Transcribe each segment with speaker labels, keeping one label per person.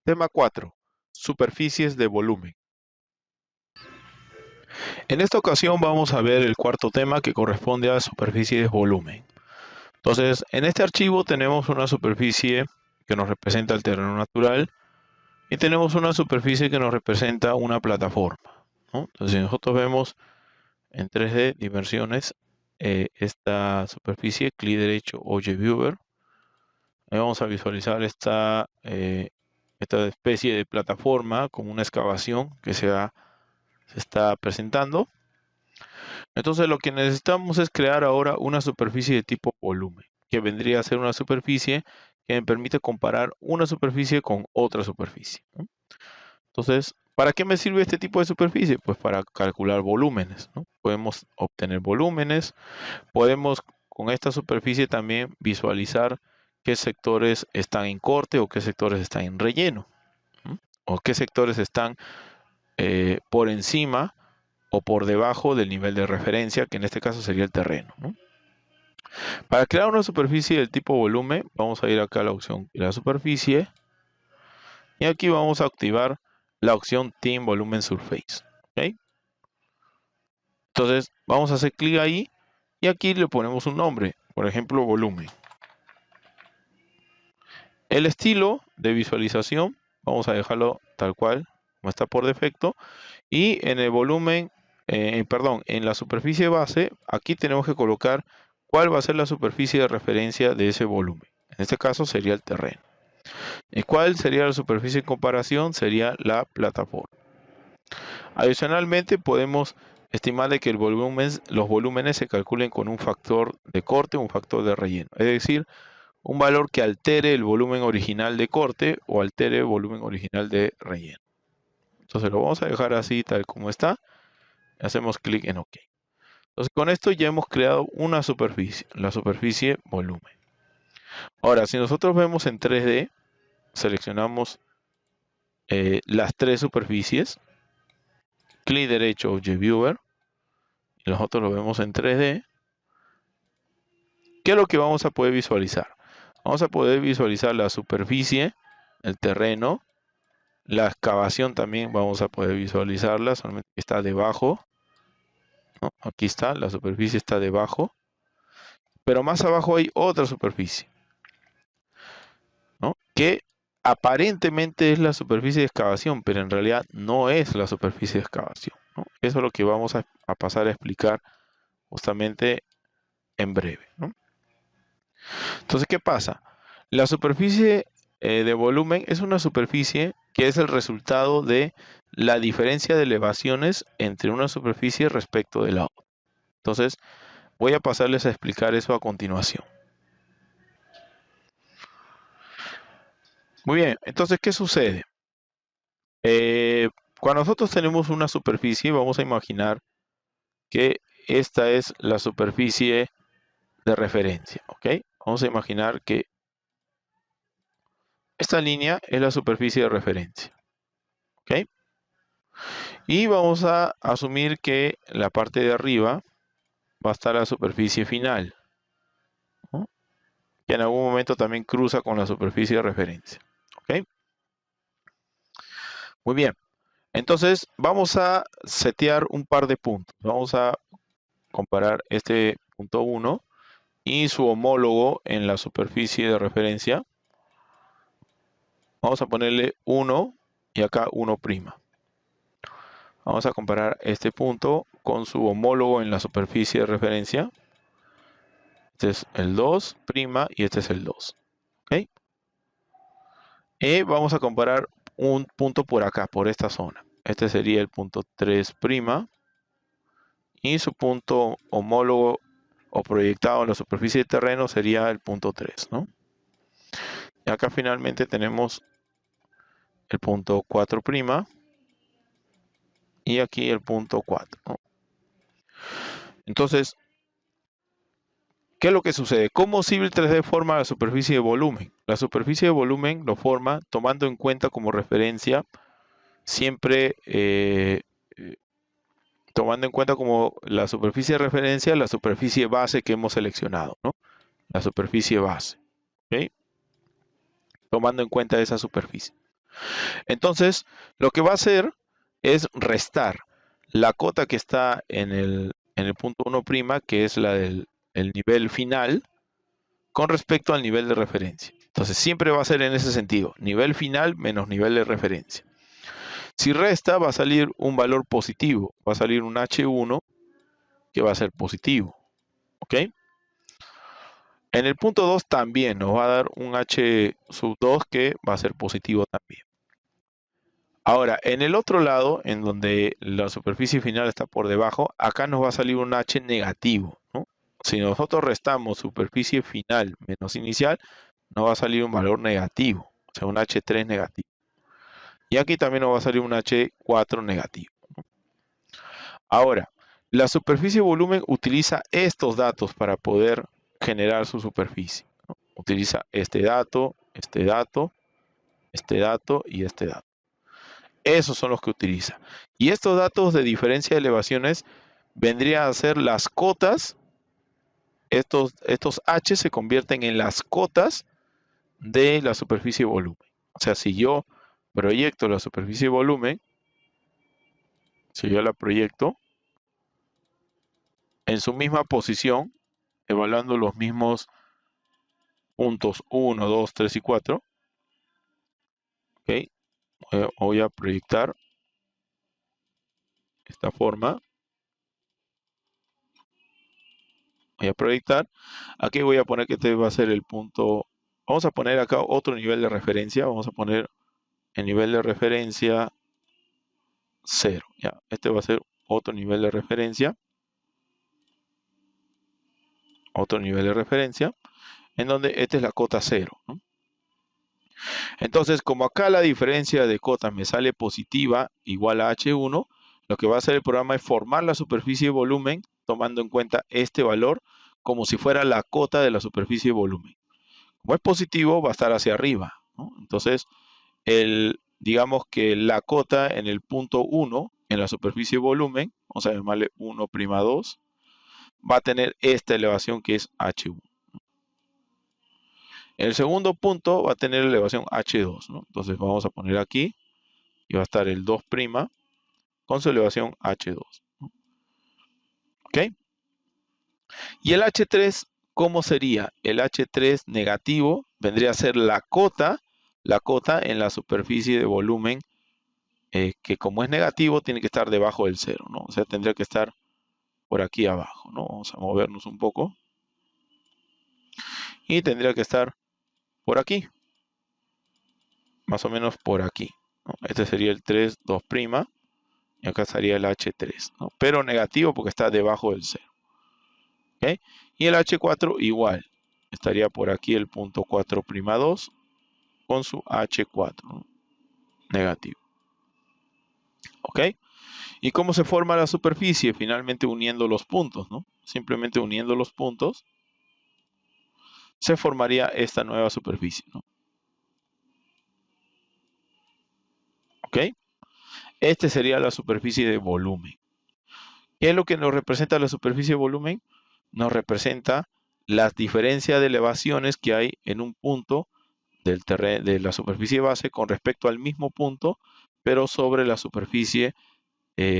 Speaker 1: Tema 4. Superficies de volumen. En esta ocasión vamos a ver el cuarto tema que corresponde a superficie de volumen. Entonces, en este archivo tenemos una superficie que nos representa el terreno natural y tenemos una superficie que nos representa una plataforma, ¿no? Entonces, si nosotros vemos en 3D dimensiones esta superficie, clic derecho, Object Viewer, ahí vamos a visualizar esta especie de plataforma como una excavación que se está presentando. Entonces lo que necesitamos es crear ahora una superficie de tipo volumen, que vendría a ser una superficie que me permite comparar una superficie con otra superficie, ¿no? Entonces, ¿para qué me sirve este tipo de superficie? Pues para calcular volúmenes, ¿no? Podemos obtener volúmenes, podemos con esta superficie también visualizar qué sectores están en corte o qué sectores están en relleno, ¿no? O qué sectores están por encima o por debajo del nivel de referencia, que en este caso sería el terreno, ¿no? Para crear una superficie del tipo volumen, vamos a ir acá a la opción de la superficie y aquí vamos a activar la opción Thin Volume Surface, ¿okay? Entonces vamos a hacer clic ahí y aquí le ponemos un nombre, por ejemplo volumen. El estilo de visualización vamos a dejarlo tal cual como está por defecto, y en el volumen en la superficie base, aquí tenemos que colocar cuál va a ser la superficie de referencia de ese volumen. En este caso sería el terreno. ¿Y cuál sería la superficie en comparación? Sería la plataforma. Adicionalmente, podemos estimar de que los volúmenes se calculen con un factor de corte o un factor de relleno. Es decir, un valor que altere el volumen original de corte o altere el volumen original de relleno. Entonces lo vamos a dejar así tal como está. Hacemos clic en OK. Entonces con esto ya hemos creado una superficie, la superficie volumen. Ahora, si nosotros vemos en 3D, seleccionamos las tres superficies, clic derecho Object Viewer, y nosotros lo vemos en 3D, ¿qué es lo que vamos a poder visualizar? Vamos a poder visualizar la superficie, el terreno, la excavación también vamos a poder visualizarla, solamente está debajo, ¿no? Aquí está, la superficie está debajo, pero más abajo hay otra superficie, ¿no? Que aparentemente es la superficie de excavación, pero en realidad no es la superficie de excavación, ¿no? Eso es lo que vamos a pasar a explicar justamente en breve, ¿no? Entonces, ¿qué pasa? La superficie de volumen es una superficie que es el resultado de la diferencia de elevaciones entre una superficie respecto de la otra. Entonces, voy a pasarles a explicar eso a continuación. Muy bien, entonces, ¿qué sucede? Cuando nosotros tenemos una superficie, vamos a imaginar que esta es la superficie de referencia, ¿ok? Vamos a imaginar que esta línea es la superficie de referencia, ¿ok? Y vamos a asumir que la parte de arriba va a estar la superficie final, ¿no? Que en algún momento también cruza con la superficie de referencia, ¿ok? Muy bien, entonces vamos a setear un par de puntos. Vamos a comparar este punto 1 y su homólogo en la superficie de referencia. Vamos a ponerle 1 y acá 1'. Vamos a comparar este punto con su homólogo en la superficie de referencia. Este es el 2' y este es el 2. ¿Okay? Y vamos a comparar un punto por acá, por esta zona. Este sería el punto 3' y su punto homólogo o proyectado en la superficie de terreno sería el punto 3, ¿no? Y acá finalmente tenemos el punto 4' y aquí el punto 4, ¿no? Entonces, ¿qué es lo que sucede? ¿Cómo Civil 3D forma la superficie de volumen? La superficie de volumen lo forma tomando en cuenta como referencia siempre tomando en cuenta como la superficie de referencia la superficie base que hemos seleccionado, ¿no? La superficie base, ¿ok? Tomando en cuenta esa superficie. Entonces, lo que va a hacer es restar la cota que está en el punto 1', que es la del el nivel final, con respecto al nivel de referencia. Entonces, siempre va a ser en ese sentido, nivel final menos nivel de referencia. Si resta, va a salir un valor positivo, va a salir un H1 que va a ser positivo. ¿Ok? En el punto 2 también nos va a dar un H sub 2 que va a ser positivo también. Ahora, en el otro lado, en donde la superficie final está por debajo, acá nos va a salir un H negativo, ¿no? Si nosotros restamos superficie final menos inicial, nos va a salir un valor negativo, o sea, un H3 negativo. Y aquí también nos va a salir un H4 negativo, ¿no? Ahora, la superficie volumen utiliza estos datos para poder generar su superficie, ¿no? Utiliza este dato, este dato, este dato y este dato. Esos son los que utiliza. Y estos datos de diferencia de elevaciones vendrían a ser las cotas. Estos H se convierten en las cotas de la superficie volumen. O sea, si yo proyecto la superficie volumen, si yo la proyecto en su misma posición, evaluando los mismos puntos 1, 2, 3 y 4, ¿ok? Voy a proyectar de esta forma. Voy a proyectar. Aquí voy a poner que este va a ser el punto. Vamos a poner acá otro nivel de referencia. Vamos a poner el nivel de referencia 0. ¿Ya? Este va a ser otro nivel de referencia. Otro nivel de referencia. En donde esta es la cota 0, ¿no? Entonces, como acá la diferencia de cotas me sale positiva igual a H1, lo que va a hacer el programa es formar la superficie de volumen tomando en cuenta este valor como si fuera la cota de la superficie de volumen. Como es positivo, va a estar hacia arriba, ¿no? Entonces, digamos que la cota en el punto 1, en la superficie de volumen, vamos a llamarle 1'2, va a tener esta elevación que es H1. En el segundo punto va a tener elevación H2, ¿no? Entonces vamos a poner aquí y va a estar el 2' con su elevación H2, ¿no? ¿Ok? Y el H3, ¿cómo sería? El H3 negativo vendría a ser la cota en la superficie de volumen, que como es negativo tiene que estar debajo del 0, ¿no? O sea, tendría que estar por aquí abajo, ¿no? Vamos a movernos un poco. Y tendría que estar por aquí, más o menos por aquí, ¿no? Este sería el 3, 2', y acá estaría el H3, ¿no? Pero negativo porque está debajo del 0. ¿Okay? Y el H4 igual, estaría por aquí el punto 4'2 con su H4, ¿no? Negativo. ¿Ok? ¿Y cómo se forma la superficie? Finalmente uniendo los puntos, ¿no? Simplemente uniendo los puntos se formaría esta nueva superficie, ¿no? ¿Ok? Este sería la superficie de volumen. ¿Qué es lo que nos representa la superficie de volumen? Nos representa las diferencias de elevaciones que hay en un punto de la superficie base con respecto al mismo punto, pero sobre la superficie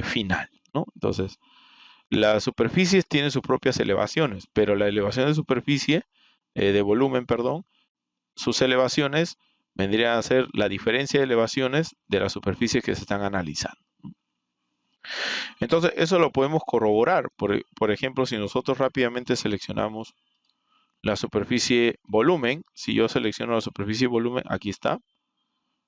Speaker 1: final, ¿no? Entonces, las superficies tienen sus propias elevaciones, pero la elevación de superficie, de volumen, perdón, sus elevaciones vendrían a ser la diferencia de elevaciones de las superficies que se están analizando. Entonces, eso lo podemos corroborar. Por ejemplo, si nosotros rápidamente seleccionamos la superficie volumen, si yo selecciono la superficie volumen, aquí está.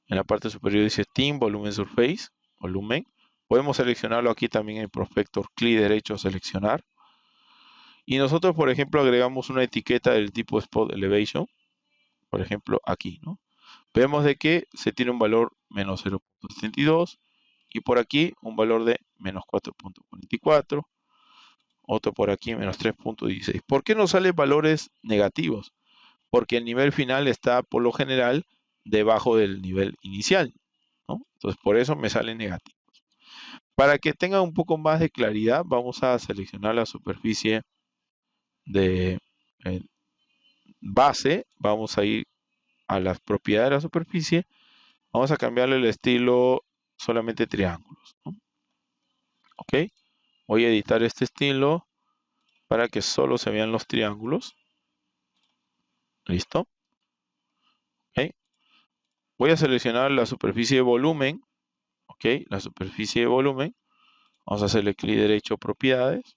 Speaker 1: En la parte superior dice Team Volumen Surface, volumen. Podemos seleccionarlo aquí también en Prospector, clic derecho, seleccionar. Y nosotros, por ejemplo, agregamos una etiqueta del tipo Spot Elevation, por ejemplo, aquí, ¿no? Vemos de que se tiene un valor menos 0.72 y por aquí un valor de menos 4.44, otro por aquí menos 3.16. ¿Por qué nos salen valores negativos? Porque el nivel final está por lo general debajo del nivel inicial, ¿no? Entonces por eso me salen negativos. Para que tenga un poco más de claridad, vamos a seleccionar la superficie de base, vamos a ir a las propiedades de la superficie Vamos a cambiarle el estilo solamente triángulos, ¿no? Ok, voy a editar este estilo para que solo se vean los triángulos. Listo. Ok, voy a seleccionar la superficie de volumen. Ok, la superficie de volumen. Vamos a hacerle clic derecho, propiedades.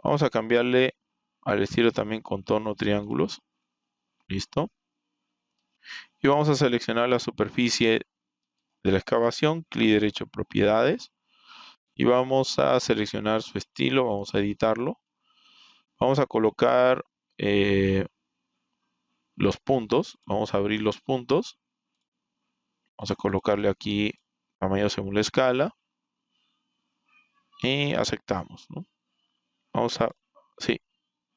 Speaker 1: Vamos a cambiarle al estilo también contorno triángulos. Listo. Y vamos a seleccionar la superficie de la excavación, clic derecho, propiedades. Y vamos a seleccionar su estilo, vamos a editarlo. Vamos a colocar los puntos, vamos a abrir los puntos. Vamos a colocarle aquí tamaño según la escala. Y aceptamos, ¿no? Vamos a, sí,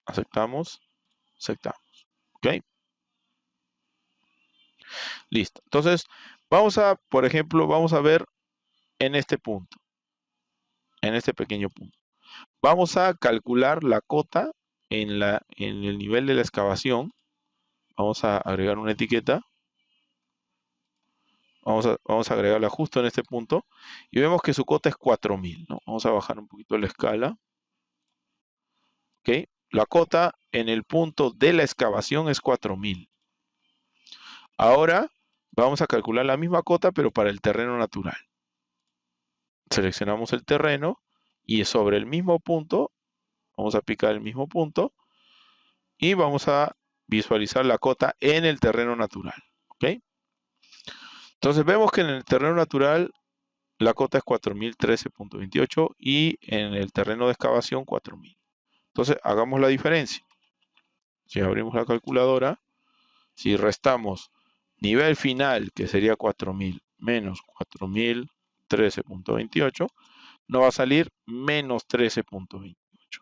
Speaker 1: aceptamos, aceptamos. ¿Ok? Listo. Entonces, vamos a, por ejemplo, vamos a ver en este punto, en este pequeño punto. Vamos a calcular la cota en el nivel de la excavación. Vamos a agregar una etiqueta. Vamos a agregarla justo en este punto. Y vemos que su cota es 4000, ¿no? Vamos a bajar un poquito la escala. ¿Ok? La cota en el punto de la excavación es 4000. Ahora vamos a calcular la misma cota, pero para el terreno natural. Seleccionamos el terreno y sobre el mismo punto, vamos a picar el mismo punto y vamos a visualizar la cota en el terreno natural. ¿Ok? Entonces vemos que en el terreno natural la cota es 4013.28 y en el terreno de excavación 4000. Entonces hagamos la diferencia. Si abrimos la calculadora, si restamos nivel final, que sería 4000, menos 4013.28, nos va a salir menos 13.28.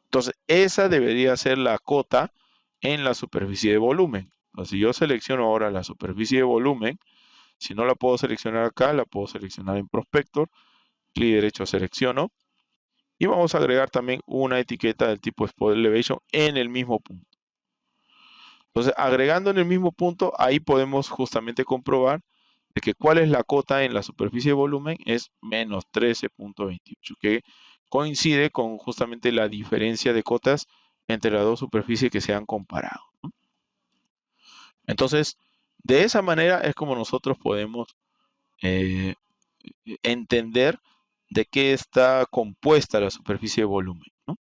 Speaker 1: Entonces, esa debería ser la cota en la superficie de volumen. Entonces, si yo selecciono ahora la superficie de volumen, si no la puedo seleccionar acá, la puedo seleccionar en Prospector, clic derecho selecciono, y vamos a agregar también una etiqueta del tipo Spot Elevation en el mismo punto. Entonces, agregando en el mismo punto, ahí podemos justamente comprobar de que cuál es la cota en la superficie de volumen es menos 13.28, que coincide con justamente la diferencia de cotas entre las dos superficies que se han comparado, ¿no? Entonces, de esa manera es como nosotros podemos eh, entender de qué está compuesta la superficie de volumen, ¿no?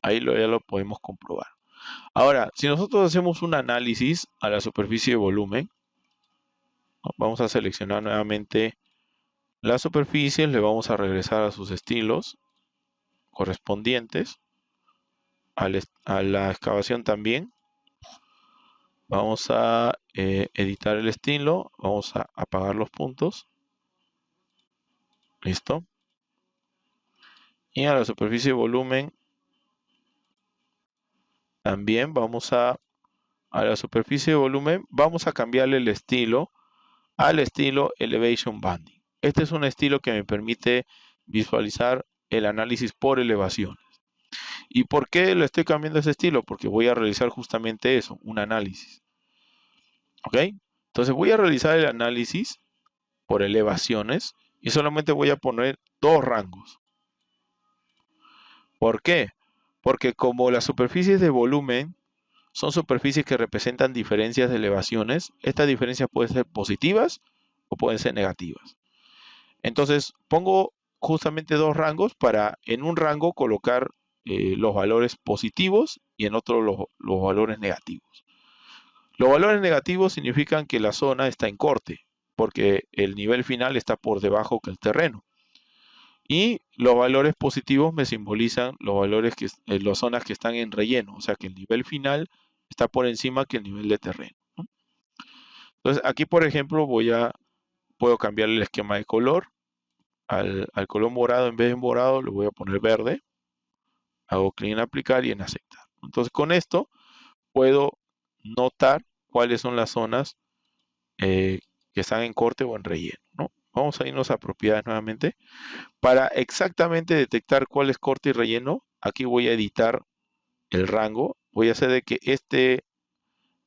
Speaker 1: Ahí ya lo podemos comprobar. Ahora, si nosotros hacemos un análisis a la superficie de volumen, ¿no? Vamos a seleccionar nuevamente las superficies, le vamos a regresar a sus estilos correspondientes, a la excavación también. Vamos a editar el estilo, vamos a apagar los puntos. Listo. Y a la superficie de volumen también vamos a la superficie de volumen, vamos a cambiarle el estilo al estilo Elevation Banding. Este es un estilo que me permite visualizar el análisis por elevaciones. ¿Y por qué le estoy cambiando ese estilo? Porque voy a realizar justamente eso, un análisis. ¿Ok? Entonces voy a realizar el análisis por elevaciones y solamente voy a poner dos rangos. ¿Por qué? Porque como las superficies de volumen son superficies que representan diferencias de elevaciones, estas diferencias pueden ser positivas o pueden ser negativas. Entonces pongo justamente dos rangos para en un rango colocar los valores positivos y en otro los valores negativos. Los valores negativos significan que la zona está en corte, porque el nivel final está por debajo que el terreno. Y los valores positivos me simbolizan los valores las zonas que están en relleno, o sea que el nivel final está por encima que el nivel de terreno, ¿no? Entonces aquí, por ejemplo, puedo cambiar el esquema de color. Al color morado, en vez de morado, le voy a poner verde. Hago clic en aplicar y en aceptar. Entonces con esto puedo notar cuáles son las zonas que están en corte o en relleno, ¿no? Vamos a irnos a propiedades nuevamente. Para exactamente detectar cuál es corte y relleno, aquí voy a editar el rango. Voy a hacer de que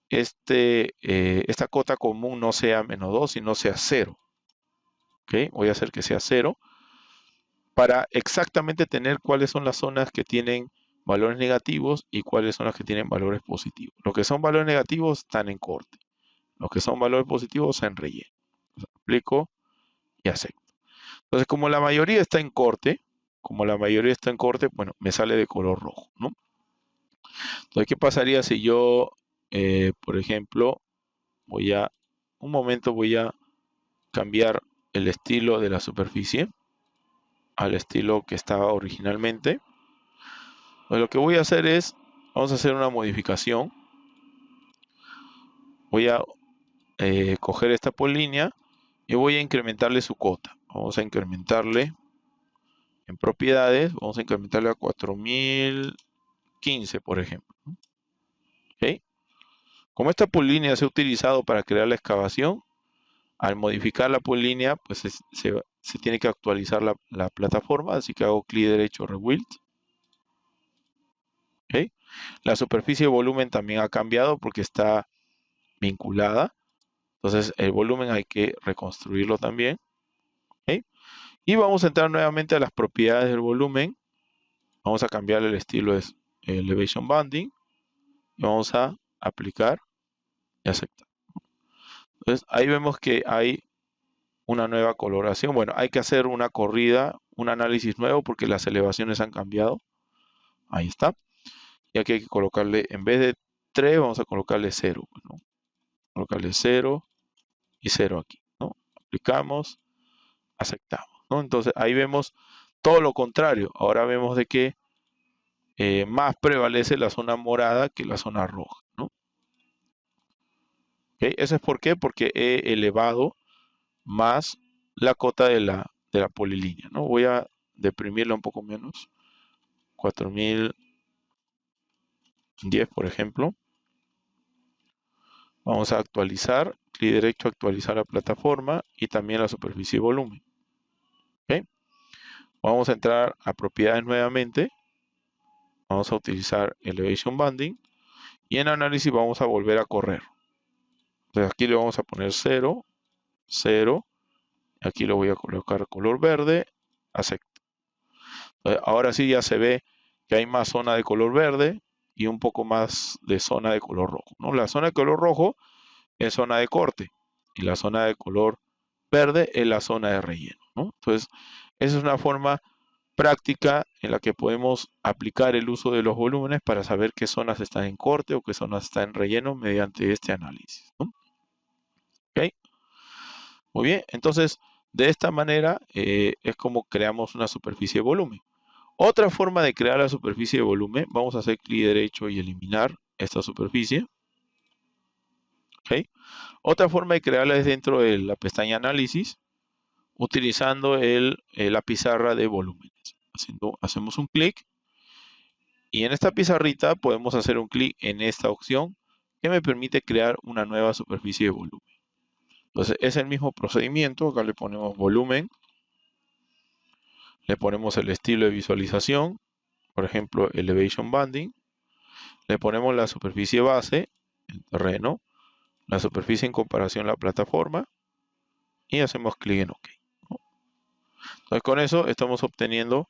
Speaker 1: esta cota común no sea -2, sino sea 0. ¿Ok? Voy a hacer que sea 0 para exactamente tener cuáles son las zonas que tienen valores negativos y cuáles son las que tienen valores positivos. Los que son valores negativos están en corte. Los que son valores positivos en relleno. Aplico y acepto. Entonces, como la mayoría está en corte, bueno, me sale de color rojo, ¿no? Entonces, ¿qué pasaría si yo, por ejemplo, voy a cambiar el estilo de la superficie al estilo que estaba originalmente? Pues lo que voy a hacer es, vamos a hacer una modificación. Voy a coger esta polínea y voy a incrementarle su cota. Vamos a incrementarle en propiedades, vamos a incrementarle a 4015, por ejemplo. ¿Ok? Como esta polínea se ha utilizado para crear la excavación, al modificar la polínea, pues se tiene que actualizar la plataforma, así que hago clic derecho, Rebuild. ¿Ok? La superficie de volumen también ha cambiado porque está vinculada. Entonces el volumen hay que reconstruirlo también. ¿Ok? Y vamos a entrar nuevamente a las propiedades del volumen. Vamos a cambiar el estilo de Elevation Banding. Y vamos a aplicar y aceptar. Entonces ahí vemos que hay una nueva coloración. Bueno, hay que hacer una corrida, un análisis nuevo porque las elevaciones han cambiado. Ahí está. Y aquí hay que colocarle, en vez de 3, vamos a colocarle 0. ¿No? Colocarle 0 y 0 aquí. ¿No? Aplicamos, aceptamos. ¿No? Entonces ahí vemos todo lo contrario. Ahora vemos de que más prevalece la zona morada que la zona roja. ¿No? ¿Okay? ¿Eso es por qué? Porque he elevado más la cota de la polilínea. ¿No? Voy a deprimirla un poco menos. 4010, por ejemplo. Vamos a actualizar, clic derecho, actualizar la plataforma y también la superficie y volumen. ¿Okay? Vamos a entrar a propiedades nuevamente. Vamos a utilizar Elevation Banding y en análisis vamos a volver a correr. Entonces aquí le vamos a poner 0, 0. Aquí lo voy a colocar color verde, acepto. Ahora sí ya se ve que hay más zona de color verde y un poco más de zona de color rojo, ¿no? La zona de color rojo es zona de corte y la zona de color verde es la zona de relleno, ¿no? Entonces, esa es una forma práctica en la que podemos aplicar el uso de los volúmenes para saber qué zonas están en corte o qué zonas están en relleno mediante este análisis, ¿no? ¿Ok? Muy bien, entonces de esta manera es como creamos una superficie de volumen. Otra forma de crear la superficie de volumen, vamos a hacer clic derecho y eliminar esta superficie. ¿Ok? Otra forma de crearla es dentro de la pestaña análisis, utilizando la pizarra de volúmenes. Hacemos un clic y en esta pizarrita podemos hacer un clic en esta opción que me permite crear una nueva superficie de volumen. Entonces es el mismo procedimiento, acá le ponemos volumen, le ponemos el estilo de visualización, por ejemplo Elevation Banding, le ponemos la superficie base, el terreno, la superficie en comparación a la plataforma y hacemos clic en OK. Entonces con eso estamos obteniendo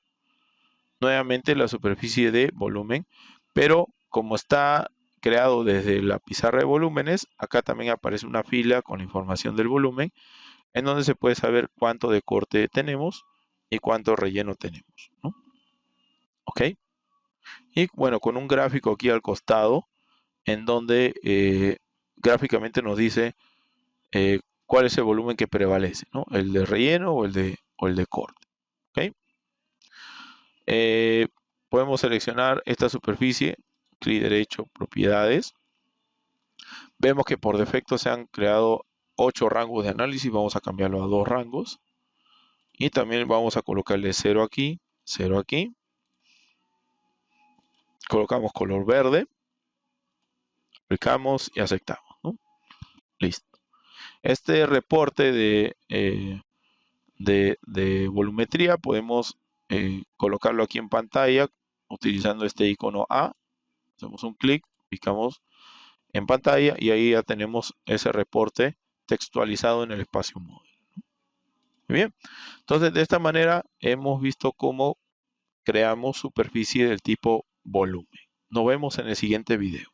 Speaker 1: nuevamente la superficie de volumen, pero como está creado desde la pizarra de volúmenes, acá también aparece una fila con la información del volumen, en donde se puede saber cuánto de corte tenemos y cuánto relleno tenemos, ¿no? ¿Ok? Y bueno, con un gráfico aquí al costado, en donde gráficamente nos dice cuál es el volumen que prevalece, ¿no? El de relleno o el de corte. ¿Ok? Podemos seleccionar esta superficie, clic derecho, propiedades. Vemos que por defecto se han creado 8 rangos de análisis, vamos a cambiarlo a 2 rangos. Y también vamos a colocarle 0 aquí, 0 aquí. Colocamos color verde, aplicamos y aceptamos, ¿no? Listo. Este reporte de volumetría podemos colocarlo aquí en pantalla utilizando este icono A. Hacemos un clic, picamos en pantalla y ahí ya tenemos ese reporte textualizado en el espacio móvil. Bien, entonces de esta manera hemos visto cómo creamos superficie del tipo volumen. Nos vemos en el siguiente video.